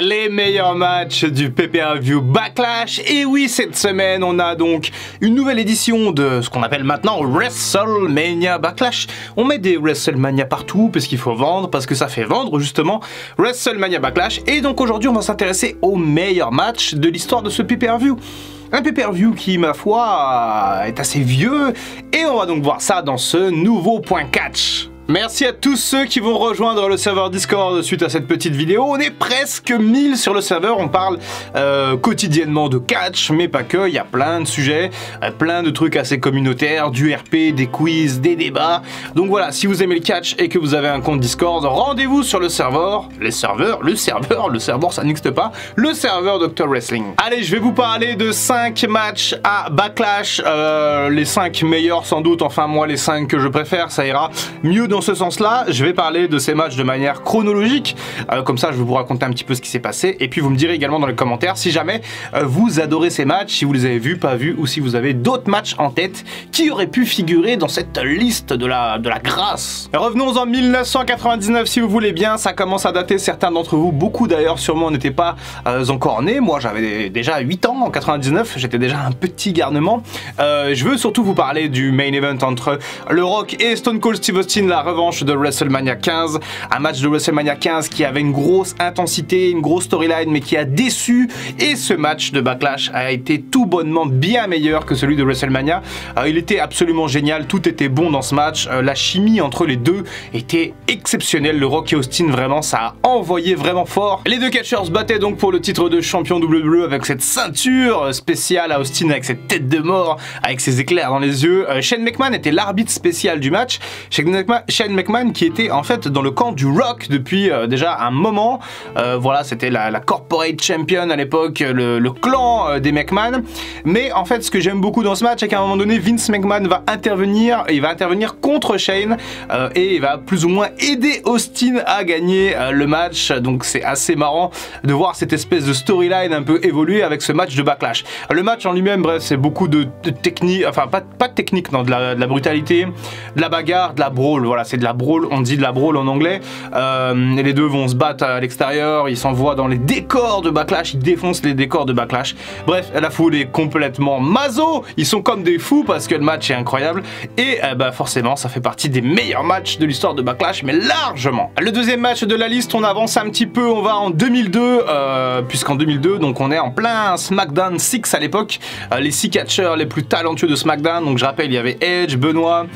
Les meilleurs matchs du pay-per-view Backlash. Et oui, cette semaine, on a donc une nouvelle édition de ce qu'on appelle maintenant WrestleMania Backlash. On met des WrestleMania partout parce qu'il faut vendre, parce que ça fait vendre justement WrestleMania Backlash. Et donc aujourd'hui, on va s'intéresser aux meilleurs matchs de l'histoire de ce pay-per-view. Un pay-per-view qui, ma foi, est assez vieux. Et on va donc voir ça dans ce nouveau point catch. Merci à tous ceux qui vont rejoindre le serveur Discord suite à cette petite vidéo. On est presque 1000 sur le serveur, on parle quotidiennement de catch, mais pas que, il y a plein de sujets, plein de trucs assez communautaires, du RP, des quiz, des débats. Donc voilà, si vous aimez le catch et que vous avez un compte Discord, rendez-vous sur le serveur, le serveur ça n'existe pas, le serveur Dr Wrestling. Allez, je vais vous parler de 5 matchs à Backlash, les 5 meilleurs sans doute, enfin moi les 5 que je préfère, ça ira mieux dans ce sens-là. Je vais parler de ces matchs de manière chronologique, comme ça je vais vous raconter un petit peu ce qui s'est passé, et puis vous me direz également dans les commentaires si jamais vous adorez ces matchs, si vous les avez vus, pas vus, ou si vous avez d'autres matchs en tête qui auraient pu figurer dans cette liste de la grâce. Revenons en 1999 si vous voulez bien, ça commence à dater, certains d'entre vous, beaucoup d'ailleurs sûrement n'étaient pas encore nés, moi j'avais déjà 8 ans en 99, j'étais déjà un petit garnement. Je veux surtout vous parler du main event entre The Rock et Stone Cold Steve Austin, la revanche de WrestleMania 15, un match de WrestleMania 15 qui avait une grosse intensité, une grosse storyline, mais qui a déçu, et ce match de Backlash a été tout bonnement bien meilleur que celui de WrestleMania. Il était absolument génial, tout était bon dans ce match, la chimie entre les deux était exceptionnelle, le Rock et Austin, vraiment ça a envoyé vraiment fort. Les deux catcheurs se battaient donc pour le titre de champion WWE avec cette ceinture spéciale à Austin, avec cette tête de mort, avec ses éclairs dans les yeux. Shane McMahon était l'arbitre spécial du match. Shane McMahon qui était en fait dans le camp du Rock depuis déjà un moment, voilà, c'était la corporate champion à l'époque, le clan des McMahon, mais en fait ce que j'aime beaucoup dans ce match c'est qu'à un moment donné Vince McMahon va intervenir, et il va intervenir contre Shane, et il va plus ou moins aider Austin à gagner le match, donc c'est assez marrant de voir cette espèce de storyline un peu évoluer avec ce match de Backlash. Le match en lui-même, bref, c'est beaucoup de technique, enfin pas de technique, non, de la brutalité, de la bagarre, de la brawl, voilà, c'est de la brawl, on dit de la brawl en anglais. Les deux vont se battre à l'extérieur, ils s'envoient dans les décors de Backlash, ils défoncent les décors de Backlash. Bref, la foule est complètement maso, ils sont comme des fous parce que le match est incroyable, et bah forcément ça fait partie des meilleurs matchs de l'histoire de Backlash, mais largement. Le deuxième match de la liste, on avance un petit peu, on va en 2002, puisqu'en 2002, donc on est en plein SmackDown 6 à l'époque, les 6 catcheurs les plus talentueux de SmackDown, donc je rappelle, il y avait Edge, Benoit,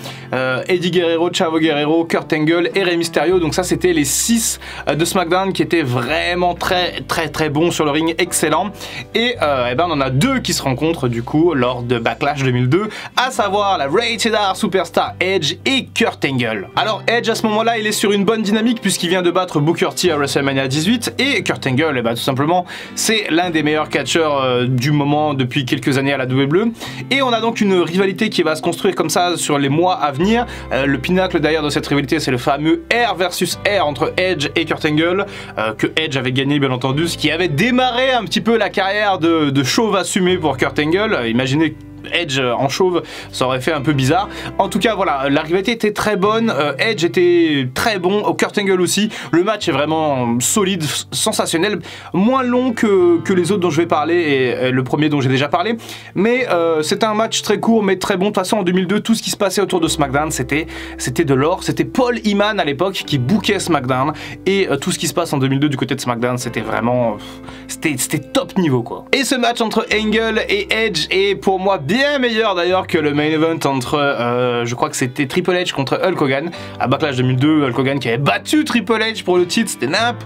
Eddie Guerrero, Chavo Guerrero, Kurt Angle et Rey Mysterio, donc ça c'était les 6 de SmackDown qui étaient vraiment très bons sur le ring, excellent, et ben on en a 2 qui se rencontrent du coup lors de Backlash 2002, à savoir la Rated R Superstar Edge et Kurt Angle. Alors Edge à ce moment-là il est sur une bonne dynamique puisqu'il vient de battre Booker T à WrestleMania 18, et Kurt Angle, et ben, tout simplement c'est l'un des meilleurs catcheurs du moment depuis quelques années à la WWE, et on a donc une rivalité qui va se construire comme ça sur les mois à venir. Le pinacle d'ailleurs de cette rivalité c'est le fameux R versus R entre Edge et Kurt Angle, que Edge avait gagné bien entendu, ce qui avait démarré un petit peu la carrière de chauve assumé pour Kurt Angle. Imaginez Edge en chauve, ça aurait fait un peu bizarre. En tout cas voilà, la rivalité était très bonne, Edge était très bon, Kurt Angle aussi. Le match est vraiment solide, sensationnel, moins long que les autres dont je vais parler, et le premier dont j'ai déjà parlé, mais c'était un match très court mais très bon. De toute façon en 2002 tout ce qui se passait autour de SmackDown c'était de l'or, c'était Paul Heyman à l'époque qui bookait SmackDown, et tout ce qui se passe en 2002 du côté de SmackDown c'était vraiment, c'était top niveau quoi. Et ce match entre Angle et Edge est pour moi bien meilleur d'ailleurs que le main event entre, je crois que c'était Triple H contre Hulk Hogan à Backlash 2002, Hulk Hogan qui avait battu Triple H pour le titre, c'était nimp.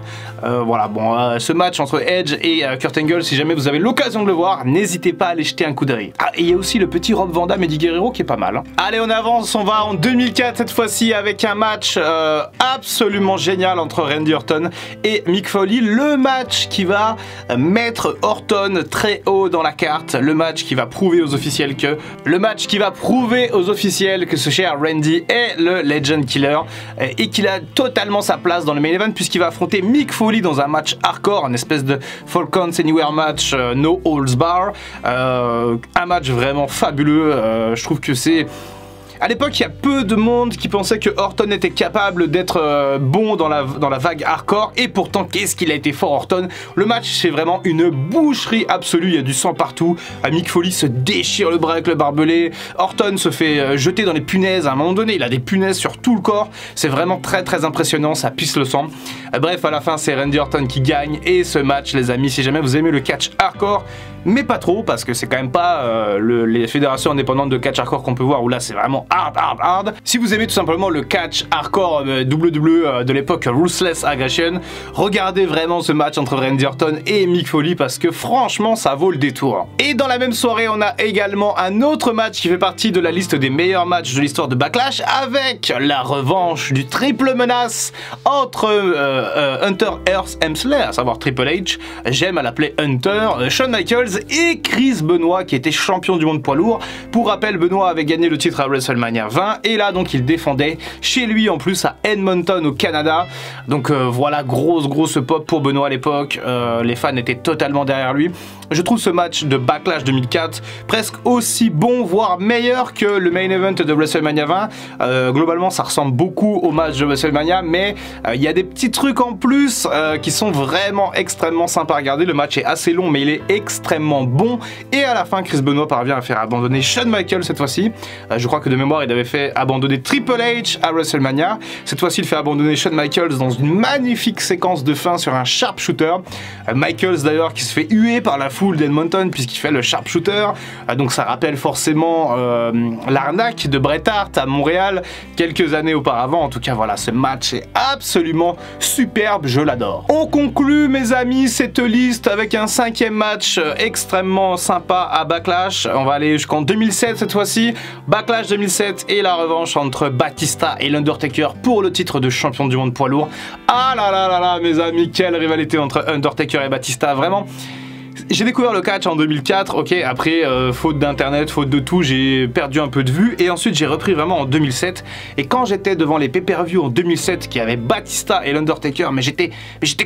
Voilà, bon, ce match entre Edge et Kurt Angle, si jamais vous avez l'occasion de le voir, n'hésitez pas à aller jeter un coup d'œil. Ah, et il y a aussi le petit Rob Van Dam et Eddie Guerrero qui est pas mal, hein. Allez, on avance, on va en 2004 cette fois-ci avec un match absolument génial entre Randy Orton et Mick Foley, le match qui va mettre Orton très haut dans la carte, le match qui va prouver aux officiels que ce cher Randy est le Legend Killer, et qu'il a totalement sa place dans le main event puisqu'il va affronter Mick Foley dans un match hardcore, un espèce de Fall Counts Anywhere match, no holds bar, un match vraiment fabuleux. Je trouve que c'est À l'époque, il y a peu de monde qui pensait que Orton était capable d'être bon dans la vague hardcore, et pourtant, qu'est-ce qu'il a été fort, Orton. Le match, c'est vraiment une boucherie absolue, il y a du sang partout. Mick Foley se déchire le bras avec le barbelé, Orton se fait jeter dans les punaises, à un moment donné, il a des punaises sur tout le corps, c'est vraiment très impressionnant, ça pisse le sang. Bref, à la fin, c'est Randy Orton qui gagne, et ce match, les amis, si jamais vous aimez le catch hardcore, mais pas trop, parce que c'est quand même pas les fédérations indépendantes de catch hardcore qu'on peut voir, où là c'est vraiment hard. Si vous aimez tout simplement le catch hardcore WWE de l'époque Ruthless Aggression, regardez vraiment ce match entre Randy Orton et Mick Foley, parce que franchement ça vaut le détour. Et dans la même soirée, on a également un autre match qui fait partie de la liste des meilleurs matchs de l'histoire de Backlash, avec la revanche du triple menace entre Hunter Hearst Helmsley, à savoir Triple H, j'aime à l'appeler Hunter, Shawn Michaels et Chris Benoit, qui était champion du monde poids lourd. Pour rappel, Benoit avait gagné le titre à WrestleMania 20, et là donc il défendait chez lui, en plus à Edmonton au Canada. Donc voilà, grosse pop pour Benoit à l'époque, les fans étaient totalement derrière lui. Je trouve ce match de Backlash 2004 presque aussi bon, voire meilleur que le main event de WrestleMania 20. Globalement, ça ressemble beaucoup au match de WrestleMania, mais il y a des petits trucs en plus qui sont vraiment extrêmement sympas à regarder. Le match est assez long, mais il est extrêmement bon. Et à la fin, Chris Benoit parvient à faire abandonner Shawn Michaels cette fois-ci. Je crois que de mémoire, il avait fait abandonner Triple H à WrestleMania. Cette fois-ci, il fait abandonner Shawn Michaels dans une magnifique séquence de fin sur un sharpshooter. Michaels d'ailleurs qui se fait huer par la foule d'Edmonton puisqu'il fait le sharpshooter. Donc ça rappelle forcément l'arnaque de Bret Hart à Montréal quelques années auparavant. En tout cas, voilà, ce match est absolument superbe, je l'adore. On conclut, mes amis, cette liste avec un 5e match extrêmement sympa à Backlash. On va aller jusqu'en 2007 cette fois-ci. Backlash 2007 et la revanche entre Batista et l'Undertaker pour le titre de champion du monde poids lourd. Ah là, mes amis, quelle rivalité entre Undertaker et Batista, vraiment. J'ai découvert le catch en 2004, ok, après faute d'internet, faute de tout, j'ai perdu un peu de vue, et ensuite j'ai repris vraiment en 2007, et quand j'étais devant les pay-per-view en 2007 qui avaient Batista et l'Undertaker, mais j'étais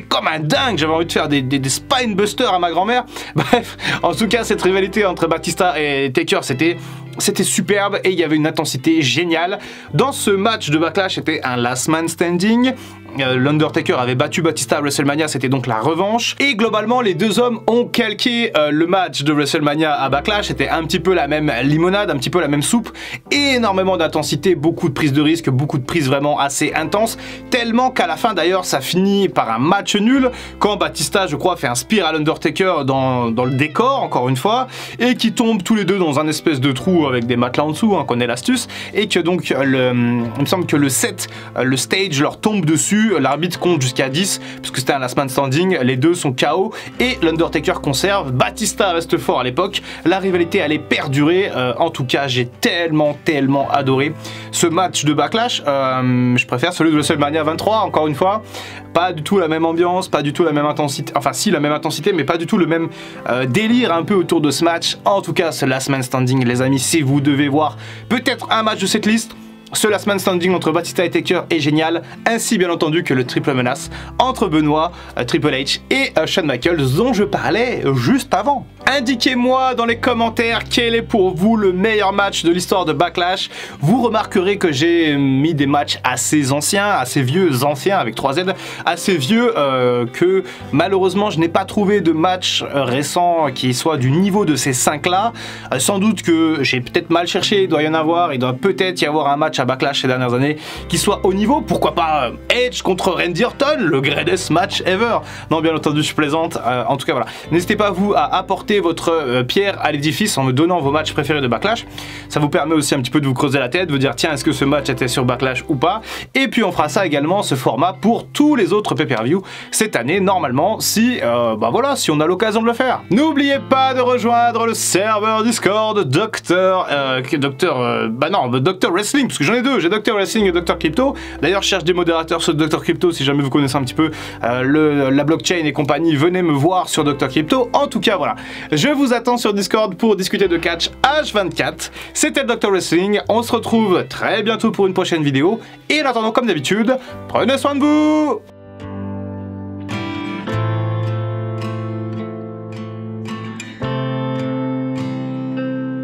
comme un dingue, j'avais envie de faire des spinebusters à ma grand-mère. Bref, en tout cas cette rivalité entre Batista et Taker, c'était superbe, et il y avait une intensité géniale. Dans ce match de Backlash, c'était un last man standing. L'Undertaker avait battu Batista à WrestleMania, c'était donc la revanche. Et globalement, les deux hommes ont calqué le match de WrestleMania à Backlash. C'était un petit peu la même limonade, un petit peu la même soupe. Énormément d'intensité, beaucoup de prises de risque, beaucoup de prises vraiment assez intenses. Tellement qu'à la fin, d'ailleurs, ça finit par un match nul. Quand Batista, je crois, fait un spear à l'Undertaker dans le décor, encore une fois. Et qui tombent tous les deux dans un espèce de trou avec des matelas en dessous, hein, qu'on ait l'astuce. Et que donc, il me semble que le stage leur tombe dessus. L'arbitre compte jusqu'à 10 puisque c'était un last man standing, les deux sont KO et l'Undertaker conserve. Batista reste fort à l'époque, la rivalité allait perdurer. En tout cas, j'ai tellement adoré ce match de Backlash. Je préfère celui de WrestleMania 23, encore une fois. Pas du tout la même ambiance, pas du tout la même intensité, enfin si, la même intensité, mais pas du tout le même délire un peu autour de ce match. En tout cas, ce last man standing, les amis, si vous devez voir peut-être un match de cette liste, ce last man standing entre Batista et Taker est génial, ainsi bien entendu que le triple menace entre Benoit, Triple H et Shawn Michaels dont je parlais juste avant. Indiquez-moi dans les commentaires quel est pour vous le meilleur match de l'histoire de Backlash. Vous remarquerez que j'ai mis des matchs assez anciens, assez vieux, anciens avec 3Z, assez vieux que malheureusement je n'ai pas trouvé de match récent qui soit du niveau de ces 5 là. Sans doute que j'ai peut-être mal cherché, il doit y en avoir, il doit peut-être y avoir un match à Backlash ces dernières années qui soit au niveau, pourquoi pas Edge contre Randy Orton, le greatest match ever. Non, bien entendu, je plaisante. En tout cas, voilà. N'hésitez pas, vous, à apporter votre pierre à l'édifice en me donnant vos matchs préférés de Backlash. Ça vous permet aussi un petit peu de vous creuser la tête, de vous dire, tiens, est-ce que ce match était sur Backlash ou pas? Et puis, on fera ça également, ce format, pour tous les autres pay-per-view cette année, normalement, si, voilà, si on a l'occasion de le faire. N'oubliez pas de rejoindre le serveur Discord Docteur Wrestling, parce que j'en ai deux, j'ai Docteur Wrestling et Docteur Crypto. D'ailleurs, je cherche des modérateurs sur Docteur Crypto, si jamais vous connaissez un petit peu la blockchain et compagnie, venez me voir sur Docteur Crypto. En tout cas, voilà, je vous attends sur Discord pour discuter de catch H24. C'était Docteur Wrestling, on se retrouve très bientôt pour une prochaine vidéo, et en attendant, comme d'habitude, prenez soin de vous.